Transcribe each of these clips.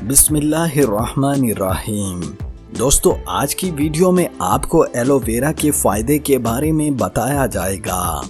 بسم اللہ الرحمن الرحیم۔ دوستو آج کی ویڈیو میں آپ کو ایلو ویرا کے فائدے کے بارے میں بتایا جائے گا۔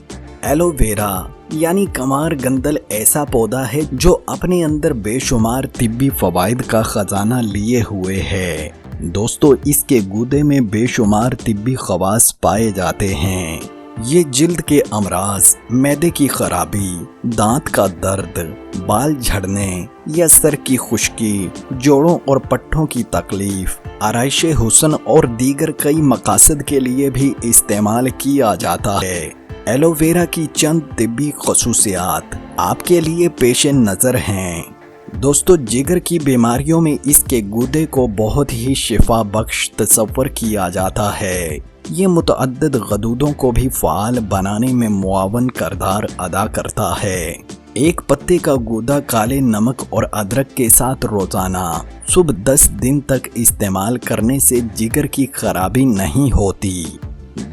ایلو ویرا یعنی کمار گندل ایسا پودا ہے جو اپنے اندر بے شمار طبی فوائد کا خزانہ لیے ہوئے ہے۔ دوستو اس کے گودے میں بے شمار طبی خواص پائے جاتے ہیں۔ یہ جلد کے امراض، معدے کی خرابی، دانت کا درد، بال جھڑنے یا سر کی خشکی، جوڑوں اور پٹھوں کی تکلیف، آرائش حسن اور دیگر کئی مقاصد کے لیے بھی استعمال کیا جاتا ہے۔ ایلو ویرا کی چند طبی خصوصیات آپ کے لیے پیش نظر ہیں۔ دوستو جگر کی بیماریوں میں اس کے گودے کو بہت ہی شفا بخش تصور کیا جاتا ہے۔ یہ متعدد غدودوں کو بھی فعال بنانے میں معاون کردار ادا کرتا ہے۔ ایک پتے کا گودا کالے نمک اور ادرک کے ساتھ روزانہ صبح 10 دن تک استعمال کرنے سے جگر کی خرابی نہیں ہوتی۔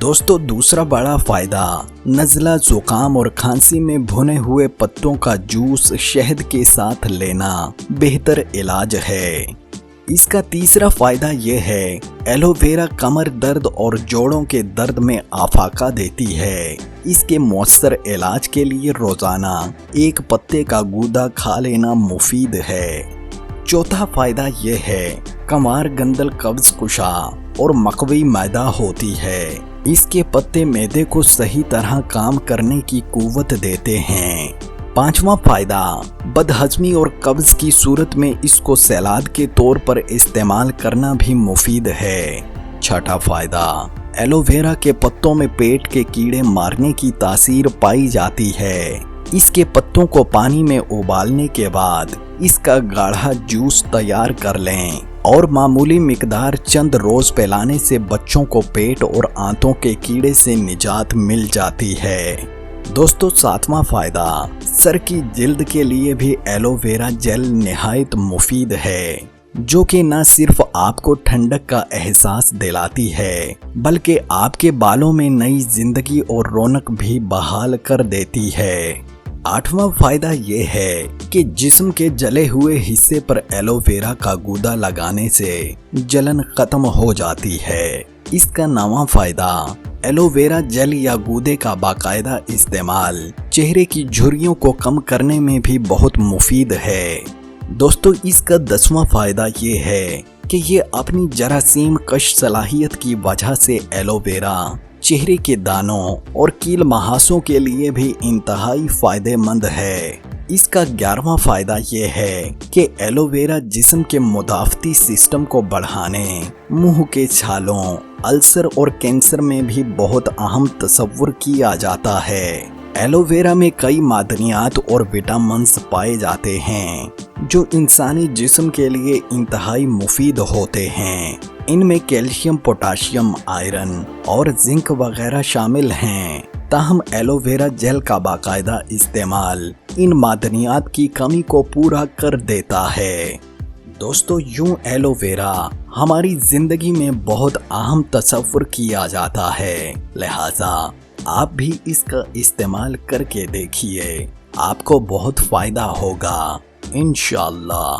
دوستو دوسرا بڑا فائدہ، نزلہ، زکام اور کھانسی میں بھنے ہوئے پتوں کا جوس شہد کے ساتھ لینا بہتر علاج ہے۔ اس کا تیسرا فائدہ یہ ہے، ایلو ویرا کمر درد اور جوڑوں کے درد میں افاقہ دیتی ہے۔ اس کے مؤثر علاج کے لیے روزانہ ایک پتے کا گودا کھا لینا مفید ہے۔ چوتھا فائدہ یہ ہے، کمار گندل قبض کشا اور مقوی معدہ ہوتی ہے۔ اس کے پتے معدے کو صحیح طرح کام کرنے کی قوت دیتے ہیں۔ پانچواں فائدہ، بد ہضمی اور قبض کی صورت میں اس کو سلاد کے طور پر استعمال کرنا بھی مفید ہے۔ چھٹا فائدہ، ایلو ویرا کے پتوں میں پیٹ کے کیڑے مارنے کی تاثیر پائی جاتی ہے۔ اس کے پتوں کو پانی میں ابالنے کے بعد اس کا گاڑھا جوس تیار کر لیں اور معمولی مقدار چند روز پلانے سے بچوں کو پیٹ اور آنتوں کے کیڑے سے نجات مل جاتی ہے۔ دوستو ساتواں فائدہ، سر کی جلد کے لیے بھی ایلو ویرا جیل نہایت مفید ہے، جو کہ نہ صرف آپ کو ٹھنڈک کا احساس دلاتی ہے بلکہ آپ کے بالوں میں نئی زندگی اور رونق بھی بحال کر دیتی ہے۔ آٹھواں فائدہ یہ ہے کہ جسم کے جلے ہوئے حصے پر ایلو ویرا کا گودا لگانے سے جلن ختم ہو جاتی ہے۔ اس کا نواں فائدہ، ایلو ویرا جیل یا گودے کا باقاعدہ استعمال چہرے کی جھریوں کو کم کرنے میں بھی بہت مفید ہے۔ دوستو اس کا 10واں فائدہ یہ ہے کہ یہ اپنی جراثیم کش صلاحیت کی وجہ سے ایلو ویرا چہرے کے دانوں اور کیل محاسوں کے لیے بھی انتہائی فائدہ مند ہے۔ اس کا 11واں فائدہ یہ ہے کہ ایلو ویرا جسم کے مدافعتی سسٹم کو بڑھانے، منہ کے چھالوں، السر اور کینسر میں بھی بہت اہم تصور کیا جاتا ہے۔ ایلو ویرا میں کئی معدنیات اور وٹامنز پائے جاتے ہیں جو انسانی جسم کے لیے انتہائی مفید ہوتے ہیں۔ ان میں کیلشیم، پوٹاشیم، آئرن اور زنک وغیرہ شامل ہیں۔ تاہم ایلو ویرا جیل کا باقاعدہ استعمال ان معدنیات کی کمی کو پورا کر دیتا ہے۔ دوستو یوں ایلو ویرا ہماری زندگی میں بہت اہم تصور کیا جاتا ہے، لہٰذا آپ بھی اس کا استعمال کر کے دیکھیے، آپ کو بہت فائدہ ہوگا انشاءاللہ۔